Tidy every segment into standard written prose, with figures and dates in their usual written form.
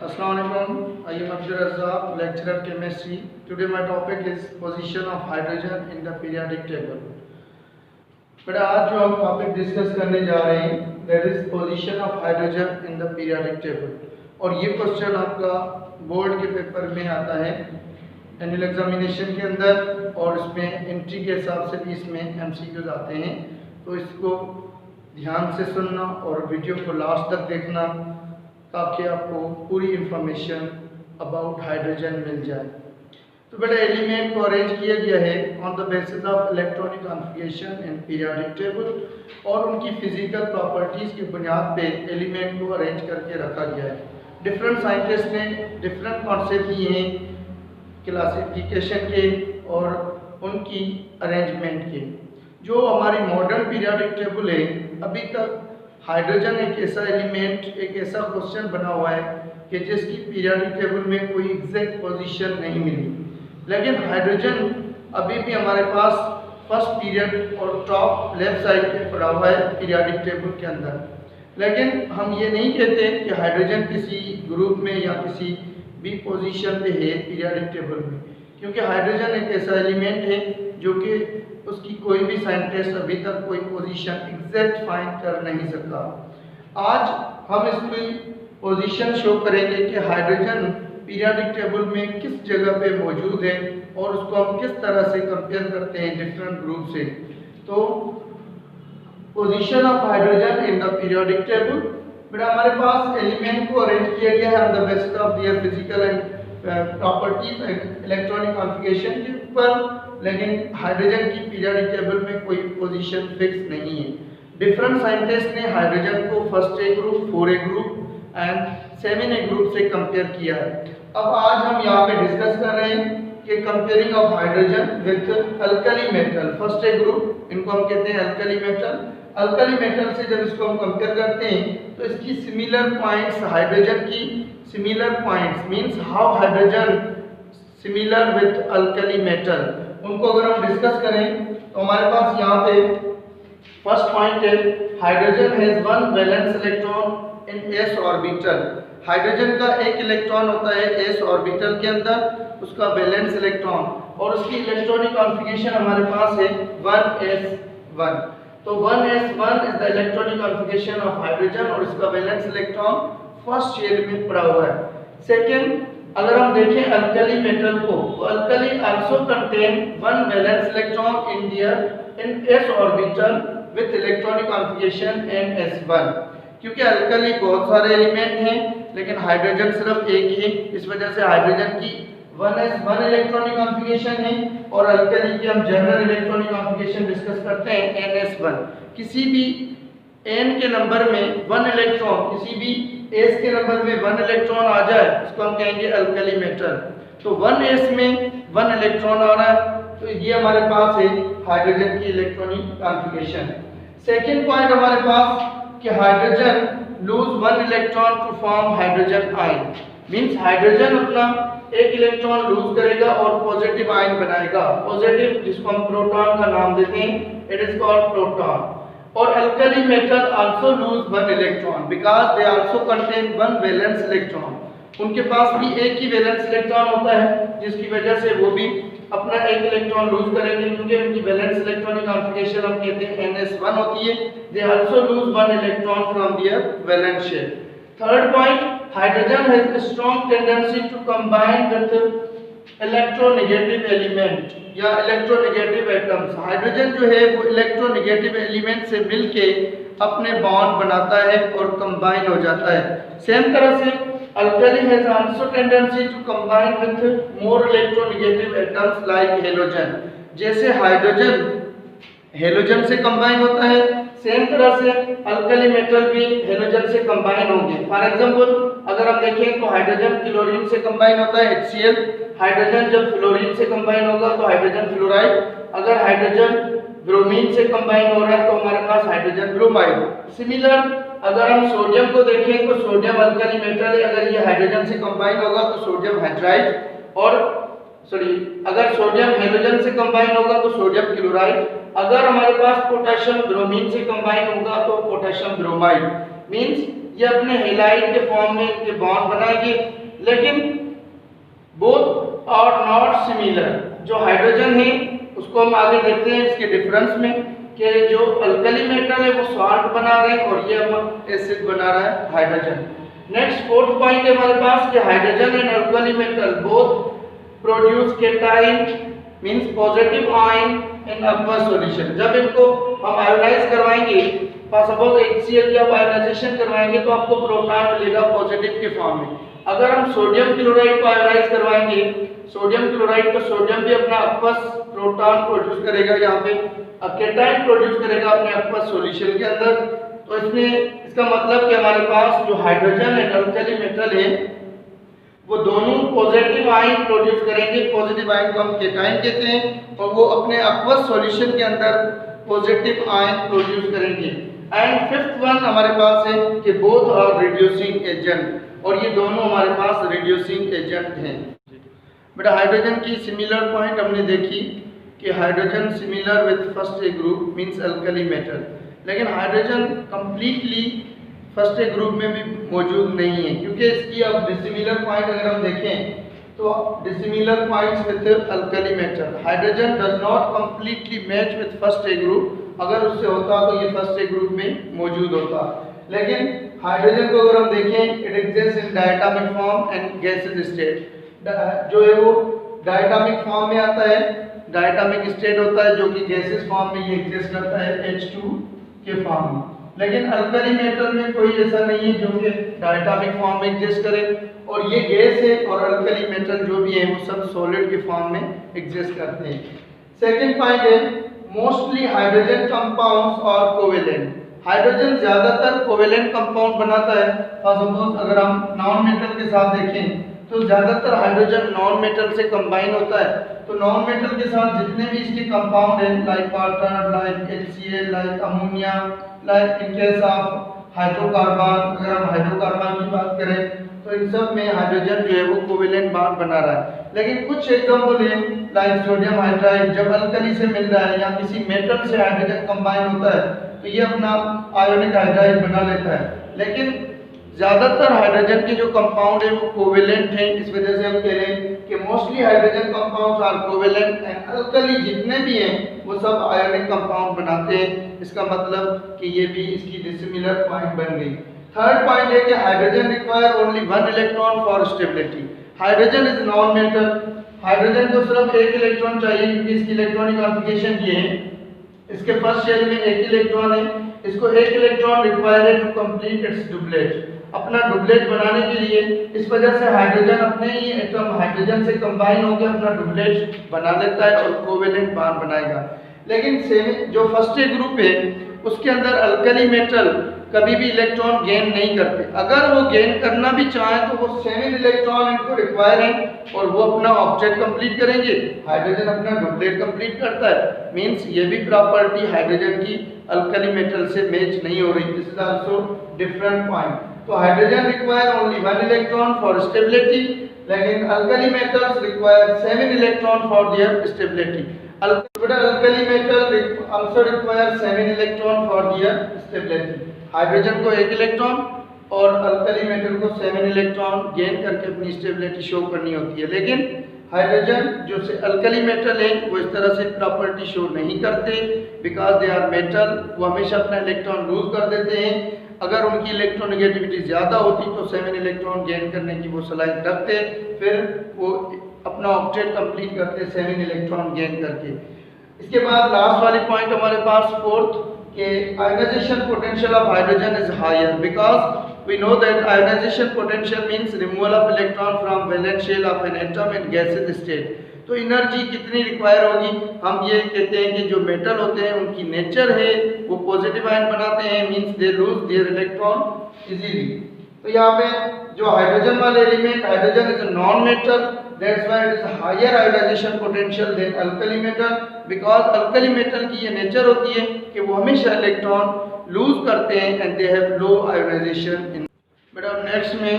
Assalamualaikum. I am Abdul Razzaq, lecturer chemistry. Today my topic is position of hydrogen in the periodic table. बेटा आज जो हम topic discuss करने जा रहे हैं that is position of hydrogen in the periodic table और ये क्वेश्चन आपका बोर्ड के पेपर में आता है एनुअल एग्जामिनेशन के अंदर और इसमें एंट्री के हिसाब से भी इसमें एमसीक्यूज आते हैं। तो इसको ध्यान से सुनना और वीडियो को लास्ट तक देखना ताकि आपको पूरी इंफॉर्मेशन अबाउट हाइड्रोजन मिल जाए। तो बेटा एलिमेंट को अरेंज किया गया है on the basis of electronic configuration in periodic table और उनकी फिजिकल प्रॉपर्टीज़ की बुनियाद पे एलिमेंट को अरेंज करके रखा गया है। डिफरेंट साइंटिस्ट ने डिफरेंट कॉन्सेप्ट दिए हैं क्लासिफिकेशन के और उनकी अरेंजमेंट के। जो हमारी मॉडर्न पीरियोडिक टेबल है अभी तक हाइड्रोजन एक ऐसा एलिमेंट एक ऐसा क्वेश्चन बना हुआ है कि जिसकी पीरियोडिक टेबल में कोई एग्जैक्ट पोजीशन नहीं मिली, लेकिन हाइड्रोजन अभी भी हमारे पास फर्स्ट पीरियड और टॉप लेफ्ट साइड पे पड़ा हुआ है पीरियोडिक टेबल के अंदर। लेकिन हम ये नहीं कहते कि हाइड्रोजन किसी ग्रुप में या किसी भी पोजीशन पे है पीरियोडिक टेबल में, क्योंकि हाइड्रोजन एक ऐसा एलिमेंट है जो कि उसकी कोई भी साइंटिस्ट अभी तक कोई पोजीशन एग्जैक्ट फाइंड कर नहीं सका। आज हम इसकी पोजीशन शो करेंगे कि हाइड्रोजन पीरियोडिक टेबल में किस जगह पे मौजूद है और उसको हम किस तरह से कंपेयर करते हैं डिफरेंट ग्रुप से। तो position of hydrogen in the periodic table, बेटा हमारे पास एलिमेंट को अरेंज किया गया है on the basis of their physical and properties and electronic configuration के ऊपर, लेकिन हाइड्रोजन की पीरियोडिक टेबल में कोई पोजीशन फिक्स नहीं है। डिफरेंट साइंटिस्ट ने हाइड्रोजन को first A group, 4A group and 7A group से कंपेयर किया है। अब आज हम यहाँ पे डिस्कस कर रहे हैं कि comparing of hydrogen with alkali metal. First A group इनको हम कहते हैं अल्कली मेटल। अल्कली मेटल से जब इसको हम कंपेयर करते हैं तो इसकी सिमिलर पॉइंट्स हाइड्रोजन की similar points means how hydrogen similar with alkali metal, उनको अगर हम डिस्कस करें तो हमारे पास यहाँ पे फर्स्ट पॉइंट है hydrogen has one valence electron in s orbital. Hydrogen का एक इलेक्ट्रॉन होता है s ऑर्बिटल के अंदर, उसका वैलेंस इलेक्ट्रॉन, और उसकी इलेक्ट्रॉनिक कॉन्फ़िगरेशन हमारे पास है 1s1। तो 1s1 is the electronic configuration of hydrogen और इसका वैलेंस इलेक्ट्रॉन फर्स्ट शेल में पड़ा हुआ है। सेकंड, अगर हम देखें अल्कली मेटल को, तो alkali also contain one valence electron in their in s orbital with electronic configuration ns1। क्योंकि अल्कली बहुत सारे एलिमेंट हैं लेकिन हाइड्रोजन सिर्फ एक ही, इस वजह से हाइड्रोजन की 1s1 इलेक्ट्रॉनिक कॉन्फ़िगरेशन है और अल्कली की हम जनरल इलेक्ट्रॉनिक कॉन्फ़िगरेशन डिस्कस करते हैं ns1। किसी भी n के नंबर में 1 इलेक्ट्रॉन, किसी भी s के नंबर में 1 इलेक्ट्रॉन आ जाए इसको हम कहेंगे अल्कली मेटल। तो 1s में 1 इलेक्ट्रॉन आ रहा है, तो ये हमारे पास है हाइड्रोजन की इलेक्ट्रॉनिक कॉन्फ़िगरेशन। सेकंड पॉइंट हमारे पास कि hydrogen lose 1 electron to form hydrogen ion, means hydrogen अपना एक इलेक्ट्रॉन लूज करेगा और पॉजिटिव आयन बनाएगा, पॉजिटिव, जिसको हम प्रोटॉन का नाम देते हैं, इट इज कॉल्ड प्रोटॉन। और alkali metal also lose 1 electron because they also contain 1 valence electron. उनके पास भी एक ही वैलेंस इलेक्ट्रॉन होता है जिसकी वजह से वो भी अपना एक इलेक्ट्रॉन लूज करेंगे, क्योंकि उनकी वैलेंस इलेक्ट्रॉनिक कॉन्फ़िगरेशन हम कहते हैं ns1 होती है। They also lose 1 electron from their valence shell. Third point, hydrogen has a strong tendency to combine with electronegative element या इलेक्ट्रोनेगेटिव एटम्स। हाइड्रोजन जो है वो इलेक्ट्रोनेगेटिव एलिमेंट से मिलके अपने बॉन्ड बनाता है और कंबाइन हो जाता है। सेम तरह से alkali has also tendency to combine with more electronegative atoms like halogen. जैसे हाइड्रोजन हेलोजन से कंबाइन होता है, सेम तरह से अल्कली मेटल भी हेलोजन से कंबाइन होंगे। फॉर एग्जांपल अगर हम देखें तो हाइड्रोजन क्लोरीन से कंबाइन होता है HCl, हाइड्रोजन जब फ्लोरीन से कंबाइन होगा तो हाइड्रोजन फ्लोराइड, अगर हाइड्रोजन ब्रोमीन से कंबाइन हो रहा है तो हमारे पास हाइड्रोजन ब्रोमाइड। सिमिलर अगर हम सोडियम को देखें तो सोडियम अल्कली मेटल है, अगर ये हाइड्रोजन से कंबाइन होगा तो सोडियम हाइड्राइड, और अगर सोडियम हेलोजन से कंबाइन होगा तो सोडियम क्लोराइड, अगर हमारे पास पोटेशियम ब्रोमीन से कंबाइन होगा तो पोटेशियम ब्रोमाइड। मींस ये अपने हेलाइड के फॉर्म में इनके बॉन्ड बनाएंगे, लेकिन बोथ आर नॉट सिमिलर। जो हाइड्रोजन है उसको हम आगे देखते हैं इसके डिफरेंस में कि जो अल्कली मेटल है वो सॉल्ट बना रहे हैं और ये हम एसिड बना रहा है हाइड्रोजन। नेक्स्ट फोर्थ पॉइंट है हमारे पास कि hydrogen and alkali metal both produce cation means positive ion in अक्वस solution. जब इनको हम आयोनाइज करवाएंगे, सपोज HCl की आप आयोनाइजेशन करवाएंगे तो आपको प्रोटॉन मिलेगा पॉजिटिव के फॉर्म में। अगर हम सोडियम क्लोराइड को आयोनाइज करवाएंगे, सोडियम क्लोराइड, तो सोडियम भी अपना अक्वस प्रोटॉन प्रोड्यूस करेगा, यहाँ पे केटाइन प्रोड्यूस करेगा अपने अक्वस सॉल्यूशन के अंदर। तो इसमें इसका मतलब कि हमारे पास जो हाइड्रोजन एंड अल्कली मेटल है वो दोनों पॉजिटिव आयन प्रोड्यूस करेंगे। पॉजिटिव आयन को हम केटाइन कहते हैं और वो अपने अक्वस सॉल्यूशन के अंदर पॉजिटिव आयन प्रोड्यूस करेंगे। एंड फिफ्थ वन हमारे पास है कि बोथ आर रिड्यूसिंग एजेंट, और ये दोनों हमारे पास रिड्यूसिंग एजेंट हैं। बेटा हाइड्रोजन की सिमिलर पॉइंट हमने देखी कि hydrogen similar with first A group means alkali metal, लेकिन hydrogen completely first A group में भी मौजूद नहीं है, क्योंकि इसकी अब डिसिमिलर पॉइंट अगर हम देखें तो dissimilar points with alkali metal. Hydrogen does not completely match with first A group, अगर उससे होता तो ये फर्स्ट ए ग्रुप में मौजूद होता। लेकिन हाइड्रोजन को अगर हम देखें, it exist in diatomic form and gases state. जो है वो डायटोमिक फॉर्म में आता है, डायटोमिक स्टेट होता है जो कि गैसेज फॉर्म में ये एग्जिस्ट करता है H2 के फॉर्म में। लेकिन अल्कली मेटल में कोई ऐसा नहीं है जो कि डायटोमिक फॉर्म में एग्जिस्ट करे, और ये गैस है और अल्कली मेटल जो भी है वो सब सॉलिड के फॉर्म में एग्जिस्ट करते हैं। सेकंड पॉइंट है मोस्टली हाइड्रोजन कंपाउंड्स और कोवेलेंट। हाइड्रोजन ज्यादातर कोवेलेंट कंपाउंड बनाता है। सपोज अगर हम नॉन मेटल के साथ देखें तो ज्यादातर हाइड्रोजन नॉन मेटल से कंबाइन होता है। तो नॉन मेटल के साथ जितने भी इसके कंपाउंड हैं like water, like HCl, like ammonia, like in case of hydrocarbon, अगर हम हाइड्रोकार्बन की बात करें तो इन सब में हाइड्रोजन जो है वो कोवेलेंट बॉन्ड बना रहा है। लेकिन कुछ एग्जांपल है लाइक सोडियम हाइड्राइड, जब अल्कली से मिल रहा है या किसी मेटल से हाइड्रोजन कंबाइन होता है तो ये अपना आयोनिक हाइड्राइड बना लेता है। लेकिन ज्यादातर हाइड्रोजन के जो कंपाउंड है वो कोवेलेंट हैं, इस वजह से हम कह रहे हैं कि mostly hydrogen compounds are covalent and alkali जितने भी हैं वो सब आयोनिक कंपाउंड बनाते हैं। इसका मतलब कि ये भी इसकी डिसिमिलर पॉइंट बन गई। थर्ड पॉइंट है कि hydrogen require only one electron for stability. Hydrogen is non metal, hydrogen को सिर्फ एक इलेक्ट्रॉन चाहिए क्योंकि इसकी इलेक्ट्रॉनिक कॉन्फ़िगरेशन ये है, इसके फर्स्ट शेल में एक इलेक्ट्रॉन है, इसको एक इलेक्ट्रॉन रिक्वायर है टू कंप्लीट इट्स डुप्लेट, अपना डुप्लेट बनाने के लिए। इस वजह से हाइड्रोजन अपने ही एटम हाइड्रोजन से कंबाइन होकर अपना डुप्लेट बना लेता है और कोवेलेंट बॉन्ड बनाएगा। लेकिन सेमी जो फर्स्ट ए ग्रुप है उसके अंदर अल्कली मेटल कभी भी इलेक्ट्रॉन गेन नहीं करते। अगर वो गेन करना भी चाहें तो वो सेवन इलेक्ट्रॉन इनको रिक्वायर है और वो अपना ऑब्जेक्ट कंप्लीट करेंगे। हाइड्रोजन अपना डुप्लेट कंप्लीट करता है, मींस ये भी प्रॉपर्टी हाइड्रोजन की अल्कली मेटल से मैच नहीं हो रही। This is also different point. तो hydrogen require only one electron for stability, लेकिन alkali metals require seven electron for their stability. Alkali metal also require 7 electron for their stability। Hydrogen को एक electron और alkali metal को 7 electron gain करके अपनी stability show करनी होती है। लेकिन हाइड्रोजन जो से अल्कली मेटल है वो इस तरह से प्रॉपर्टी शो नहीं करते, बिकॉज दे आर मेटल, वो हमेशा अपना इलेक्ट्रॉन लूज कर देते हैं। अगर उनकी इलेक्ट्रोनेगेटिविटी ज़्यादा होती तो 7 इलेक्ट्रॉन गेन करने की वो सलाहियत रखते, फिर वो अपना ऑब्जेक्ट कंप्लीट करते 7 इलेक्ट्रॉन गेन करके। इसके बाद लास्ट वाली पॉइंट हमारे पास फोर्थ के ionization potential of hydrogen is higher because we know that ionization potential means removal of electron from valence shell of an atom in gaseous state. तो energy कितनी require होगी? हम ये कहते हैं कि जो मेटल होते हैं उनकी नेचर है वो पॉजिटिव आयन बनाते हैं, means they lose their electron easily. तो यहाँ पे जो हाइड्रोजन वाले element, hydrogen is a non metal, that's why it is higher ionization potential than alkali metal, because alkali metal की ये नेचर होती है कि वो हमेशा इलेक्ट्रॉन लूज करते हैं and they have low ionization in। But अब नेक्स्ट में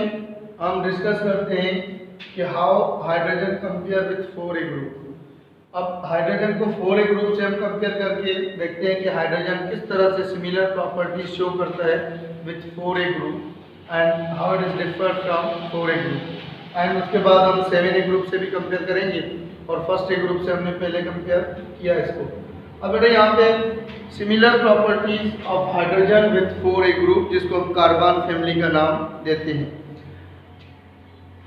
हम डिस्कस करते हैं कि how hydrogen compare with 4a group. अब हाइड्रोजन को 4a ग्रुप से हम कंपेयर करके देखते हैं कि हाइड्रोजन किस तरह से सिमिलर प्रॉपर्टीज शो करता है with 4a group. And how it is differ from 4A group. And उसके बाद हम 7A ग्रुप से भी कंपेयर करेंगे और फर्स्ट ए ग्रुप से हमने पहले कंपेयर किया इसको। अब बेटा यहाँ पे similar properties of hydrogen with 4A group, जिसको हम कार्बन फैमिली का नाम देते हैं।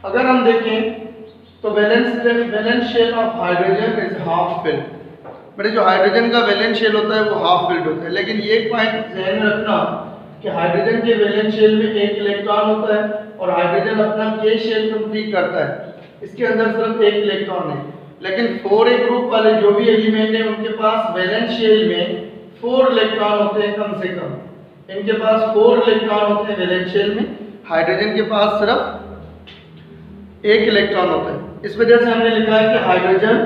अगर हम देखें तो valence shell of hydrogen is half filled. बेटा जो हाइड्रोजन का वैलेंस शेल होता है वो हाफ फिल्ड होता है, लेकिन ये पॉइंट ध्यान में रखना कि हाइड्रोजन के वैलेंस शेल में एक इलेक्ट्रॉन होता है और हाइड्रोजन अपना के शेल कंप्लीट करता है, इसके अंदर सिर्फ एक इलेक्ट्रॉन है। लेकिन 4A ग्रुप वाले जो भी एलिमेंट है उनके पास वैलेंस शेल में 4 इलेक्ट्रॉन होते हैं कम से कम, इनके पास 4 इलेक्ट्रॉन होते हैं वैलेंस शेल में, हाइड्रोजन के पास सिर्फ एक इलेक्ट्रॉन होता है। इस वजह से हमने लिखा है कि hydrogen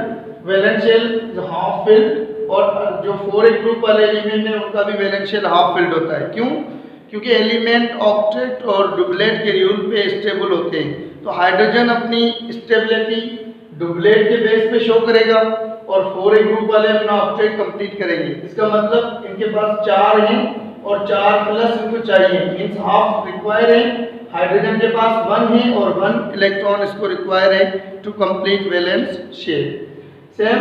valence shell half filled और जो 4A ग्रुप वाले एलिमेंट है उनका भी वैलेंस शेल हाफ फिल्ड होता है। क्यों? क्योंकि एलिमेंट ऑक्टेट और डुप्लेट के रूल पे स्टेबल होते हैं, तो हाइड्रोजन अपनी स्टेबिलिटी डुप्लेट के बेस पे शो करेगा और 4A ग्रुप वाले अपना ऑक्टेट कंप्लीट करेंगे। इसका मतलब इनके पास 4 हैं और 4 प्लस इनको चाहिए, मींस हाफ रिक्वायर है। हाइड्रोजन के पास 1 है और 1 इलेक्ट्रॉन इसको रिक्वायर है to complete valence shell. Same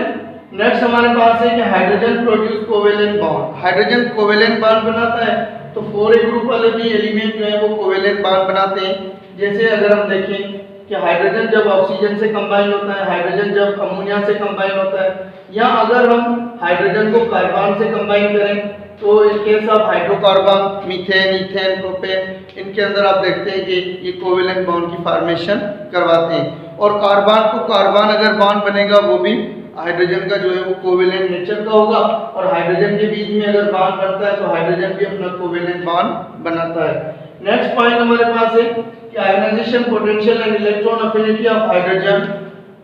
next हमारे पास है कि hydrogen produce covalent bond. Hydrogen covalent bond बनाता है, तो 4A ग्रुप वाले भी एलिमेंट जो है वो कोवेलेंट बॉन्ड बनाते हैं। जैसे अगर हम देखें कि हाइड्रोजन जब ऑक्सीजन से कंबाइन होता है, हाइड्रोजन जब अमोनिया से कंबाइन होता है, या अगर हम हाइड्रोजन को कार्बन से कंबाइन करें तो in case of hydrocarbon, methane, ethane, propane, इनके अंदर आप देखते हैं कि ये कोवेलेंट बॉन्ड की फॉर्मेशन करवाते हैं। और कार्बन को कार्बन अगर बॉन्ड बनेगा वो भी हाइड्रोजन का जो है वो कोवेलेंट नेचर का होगा, और हाइड्रोजन के बीच में अगर बॉन्ड बनता है तो हाइड्रोजन भी अपना कोवेलेंट बॉन्ड बनाता है। नेक्स्ट पॉइंट हमारे पास है कि ionization potential and electron affinity of hydrogen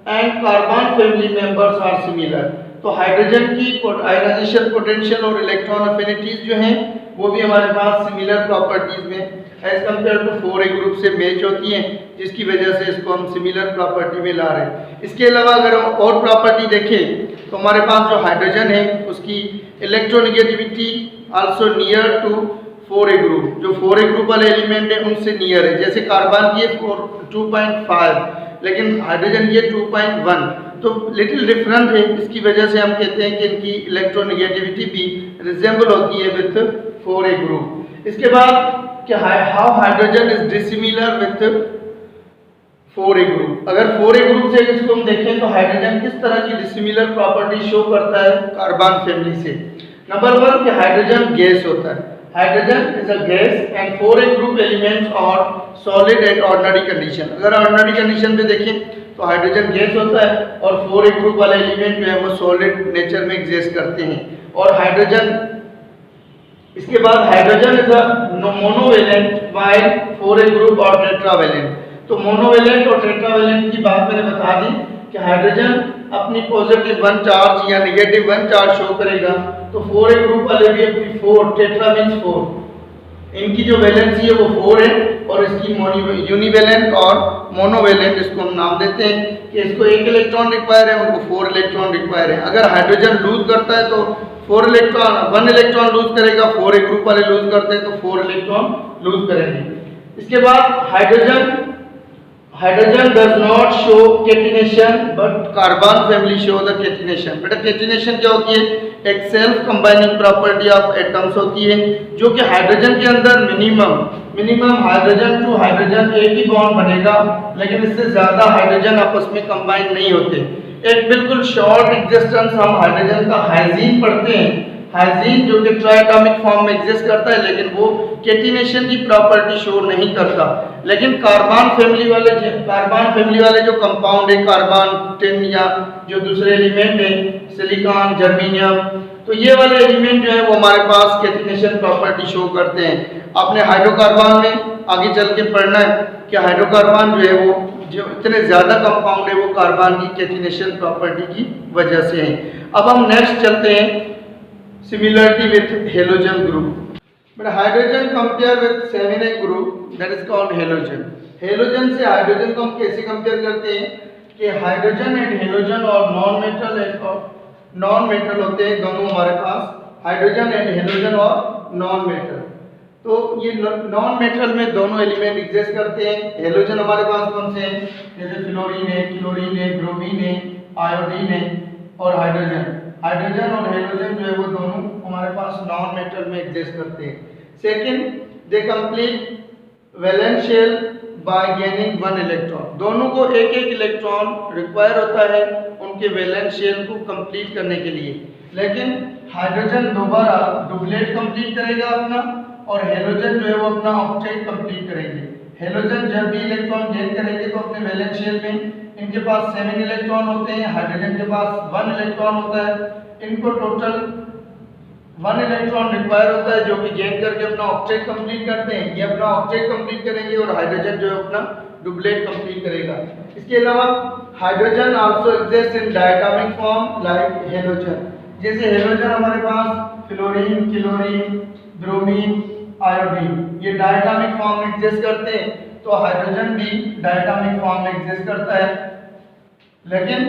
and carbon family members are similar. तो हाइड्रोजन की आयनाइजेशन पोटेंशियल और इलेक्ट्रॉन अफिनिटीज जो हैं वो भी हमारे पास सिमिलर प्रॉपर्टीज में as compare to 4A group से मैच होती हैं, जिसकी वजह से इसको हम सिमिलर प्रॉपर्टी में ला रहे हैं। इसके अलावा अगर हम और प्रॉपर्टी देखें तो हमारे पास जो हाइड्रोजन है उसकी electronegativity also near to 4A group, जो 4A ग्रुप वाले एलिमेंट है उनसे नियर है। जैसे कार्बन की 2.5 लेकिन हाइड्रोजन की 2.1, तो लिटिल डिफरेंट है। इसकी वजह से हम कहते हैं कि इनकी इलेक्ट्रोनेगेटिविटी भी रिजेंबल होती है विथ 4A ग्रुप। इसके बाद कि how hydrogen is dissimilar with 4A group. अगर 4A ग्रुप से इसको हम देखें तो हाइड्रोजन किस तरह की डिसिमिलर प्रॉपर्टी शो करता है कार्बन फैमिली से। नंबर 1 कि हाइड्रोजन गैस होता है। Hydrogen is a gas and 4A group elements are solid at ordinary condition. अगर ऑर्डिनरी कंडीशन पे देखें तो हाइड्रोजन गैस होता है और 4A ग्रुप वाले एलिमेंट जो है वो सॉलिड नेचर में एग्जिस्ट करते हैं। और हाइड्रोजन, इसके बाद hydrogen is a monovalent while 4A group और टेट्रावेलेंट। तो मोनोवेलेंट और टेट्रावेलेंट की बात मैंने बता दी कि हाइड्रोजन अपनी पॉजिटिव 1 चार्ज या नेगेटिव 1 चार्ज शो करेगा, तो 4A ग्रुप वाले भी अपनी 4, टेट्रा मींस 4, इनकी जो वैलेंसी है वो 4 है और इसकी यूनिवेलेंट और मोनोवेलेंट इसको हम नाम देते हैं कि इसको 1 इलेक्ट्रॉन रिक्वायर है, उनको 4 इलेक्ट्रॉन रिक्वायर है। अगर हाइड्रोजन लूज करता है तो 1 इलेक्ट्रॉन लूज करेगा, 4A ग्रुप वाले लूज करते हैं तो 4 इलेक्ट्रॉन लूज करेंगे। इसके बाद hydrogen does not show catenation but carbon family show the catenation. बेटा कैटिनेशन क्या होती है? एक self combining property of atoms होती है जो कि हाइड्रोजन के अंदर मिनिमम हाइड्रोजन टू हाइड्रोजन एक ही बॉन्ड बनेगा, लेकिन इससे ज्यादा हाइड्रोजन आपस में कंबाइन नहीं होते। एक बिल्कुल शॉर्ट एग्जिस्टेंस हम हाइड्रोजन का हाइजीन पढ़ते हैं, हाइजीन जो कि ट्राइएटॉमिक फॉर्म में एग्जिस्ट करता है, लेकिन वो कैटिनेशन की प्रॉपर्टी शो नहीं करता। लेकिन कार्बन फैमिली वाले जो कंपाउंड है, कार्बन 10 या जो दूसरे एलिमेंट है सिलिकॉन, जर्मेनियम, तो ये वाले एलिमेंट जो है वो हमारे पास कैटिनेशन प्रॉपर्टी शो करते हैं। आपने हाइड्रोकार्बन में आगे चल के पढ़ना है कि हाइड्रोकार्बन जो है वो जो इतने ज्यादा कंपाउंड है वो कार्बन की कैटिनेशन प्रॉपर्टी की वजह से है। अब हम नेक्स्ट चलते हैं similarity with halogen group. But hydrogen compare with 7A group that is called halogen. Halogen से हाइड्रोजन को हम कैसे कंपेयर करते हैं कि हाइड्रोजन एंड हेलोजन और नॉन मेटल होते हैं दोनों हमारे पास, हाइड्रोजन एंड हेलोजन और नॉन मेटल। तो ये नॉन मेटल में दोनों एलिमेंट एग्जिस्ट करते हैं। हेलोजन हमारे पास कौन से हैं, जैसे फ्लोरीन है, क्लोरीन है, ब्रोमीन है, आयोडीन है और हाइड्रोजन। हाइड्रोजन और हेलोजन जो है वो दोनों हमारे पास नॉन मेटल में एग्जिस्ट करते हैं। Second, they complete valence shell by gaining one electron. दोनों को एक एक इलेक्ट्रॉन रिक्वायर होता है उनके वैलेंस शेल को कंप्लीट करने के लिए, लेकिन हाइड्रोजन दोबारा डुप्लेट कंप्लीट करेगा अपना और हेलोजन जो है वो अपना ऑक्टेट कंप्लीट करेंगे। हेलोजन जब भी इलेक्ट्रॉन गेन करेंगे तो अपने वैलेंस शेल में इनके पास 7 इलेक्ट्रॉन होते हैं, हाइड्रोजन के पास 1 इलेक्ट्रॉन होता है। इनको टोटल 1 इलेक्ट्रॉन रिक्वायर होता है जो कि गेन करके अपना ऑक्टेट कंप्लीट करते हैं। ये अपना ऑक्टेट कंप्लीट करेंगे और हाइड्रोजन जो है अपना डुप्लेट कंप्लीट करेगा। इसके अलावा hydrogen also exist in diatomic form like halogen. जैसे हेलोजन हमारे पास फ्लोरीन, क्लोरीन, ब्रोमीन, आयोडीन ये डायटोमिक फॉर्म में एग्जिस्ट करते हैं, तो हाइड्रोजन भी डायटोमिक फॉर्म में एग्जिस्ट करता है। लेकिन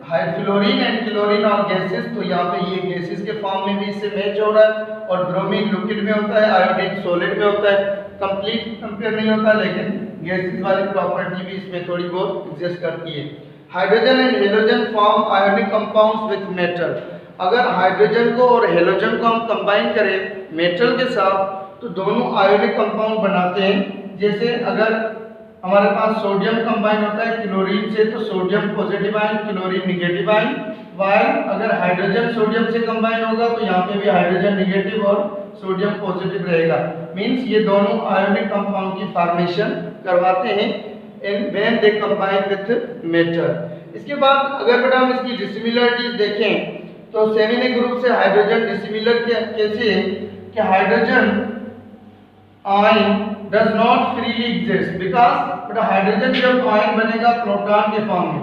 फ्लोरीन एंड क्लोरीन और गैसेस, तो यहाँ पे ये गैसेस के फॉर्म में भी इससे मैच हो रहा है और ब्रोमीन लिक्विड में होता है, आयोडीन सॉलिड में होता है। कंप्लीट कंपेयर नहीं होता, लेकिन गैसेस वाली प्रॉपर्टी भी इसमें थोड़ी बहुत एग्जिस्ट करती है। Hydrogen and halogen form ionic compounds with metal. अगर हाइड्रोजन को और हेलोजन को हम कंबाइन करें मेटल के साथ तो दोनों आयोनिक कंपाउंड बनाते हैं। जैसे अगर हमारे पास सोडियम कंबाइन होता है क्लोरीन से तो sodium positive ion, chlorine negative ion, while अगर हाइड्रोजन सोडियम से कंबाइन होगा तो यहाँ पे भी हाइड्रोजन नेगेटिव और सोडियम पॉजिटिव रहेगा। मींस ये दोनों आयोनिक कंपाउंड की फॉर्मेशन करवाते हैं in when they combine with metal. इसके बाद अगर बेटा हम इसकी डिसिमिलरिटीज देखें तो सेमिनिक ग्रुप से हाइड्रोजन डिसिमिलर कैसे है कि hydrogen ion does not freely exist because but hydrogen जब आयन बनेगा प्रोटॉन के फॉर्म में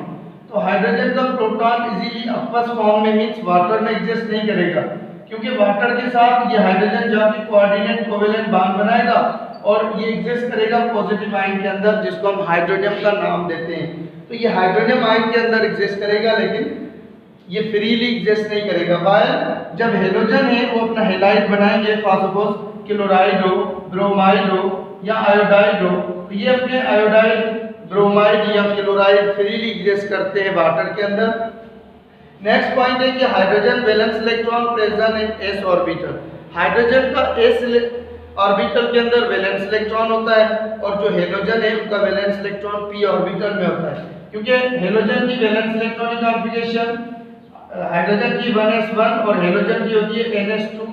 तो हाइड्रोजन का प्रोटॉन इजीली अक्वस फॉर्म में मींस वाटर में एग्जिस्ट नहीं करेगा, क्योंकि वाटर के साथ ये हाइड्रोजन जाके कोऑर्डिनेट कोवेलेंट बॉन्ड बनाएगा और ये एग्जिस्ट करेगा पॉजिटिव आयन के अंदर जिसको हम हाइड्रोनियम का नाम देते हैं। तो ये हाइड्रोनियम आयन के अंदर एग्जिस्ट करेगा लेकिन ये फ्रीली एग्जिस्ट नहीं करेगा। वाइल जब हेलोजन है वो अपना हेलाइड बनाएंगे, फॉर सपोज क्लोराइड हो, ब्रोमाइड हो या आयोडाइड हो, तो ये अपने आयोडाइड, ब्रोमाइड या क्लोराइड फ्रीली एग्जिस्ट करते हैं वाटर के अंदर। नेक्स्ट पॉइंट है कि hydrogen valence electron present in S orbital. Hydrogen का एस ऑर्बिटल के अंदर वैलेंस इलेक्ट्रॉन होता है और जो हेलोजन है उसका वैलेंस इलेक्ट्रॉन पी ऑर्बिटल में होता है, क्योंकि हेलोजन की वैलेंस इलेक्ट्रॉनिक कॉन्फ़िगरेशन हाइड्रोजन की 1s1 और हेलोजन की होती है ns2,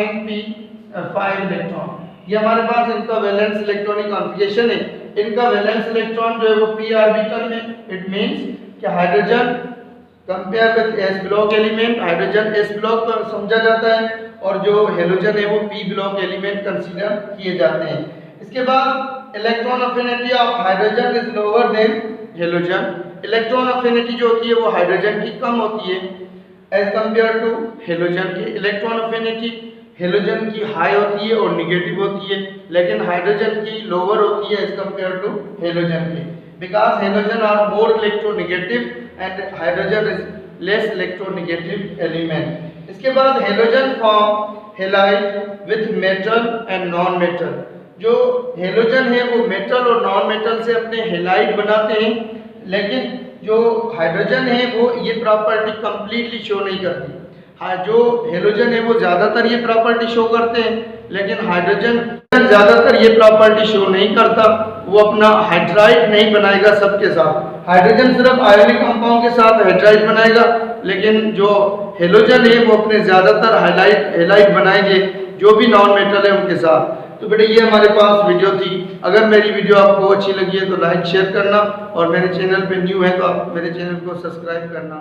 np5 इलेक्ट्रॉन। ये हमारे पास इनका वैलेंस इलेक्ट्रॉनिक कॉन्फ़िगरेशन है। इनका वैलेंस इलेक्ट्रॉन जो है वो p ऑर्बिटल में, इट मींस कि hydrogen compare with s block element, hydrogen s block समझा जाता है और जो हेलोजन है वो p ब्लॉक एलिमेंट कंसीडर किए जाते हैं। इसके बाद electron affinity of hydrogen is lower than halogen. Electron affinity जो होती है वो हाइड्रोजन की कम होती है एज कंपेयर टू हेलोजन की। इलेक्ट्रॉन अफिनिटी हेलोजन की हाई होती है और नेगेटिव होती है, लेकिन हाइड्रोजन की लोअर होती है एज कंपेयर टू हेलोजन की, because halogen are more electronegative and hydrogen is less electronegative element. इसके बाद halogen form halide with metal and non metal. जो हेलोजन है वो मेटल और नॉन मेटल से अपने हेलाइड बनाते हैं, लेकिन जो हाइड्रोजन है वो ये प्रॉपर्टी कंप्लीटली शो नहीं करती। हाँ, जो हेलोजन है वो ज़्यादातर ये प्रॉपर्टी शो करते हैं, लेकिन हाइड्रोजन ज़्यादातर ये प्रॉपर्टी शो नहीं करता। वो अपना हाइड्राइड नहीं बनाएगा सबके साथ। हाइड्रोजन सिर्फ आयोनिक कंपाउंड के साथ हाइड्राइड बनाएगा, लेकिन जो हेलोजन है वो अपने ज़्यादातर हेलाइड बनाएंगे जो भी नॉन मेटल है उनके साथ। तो बेटा ये हमारे पास वीडियो थी। अगर मेरी वीडियो आपको अच्छी लगी है तो लाइक शेयर करना और मेरे चैनल पे न्यू है तो आप मेरे चैनल को सब्सक्राइब करना।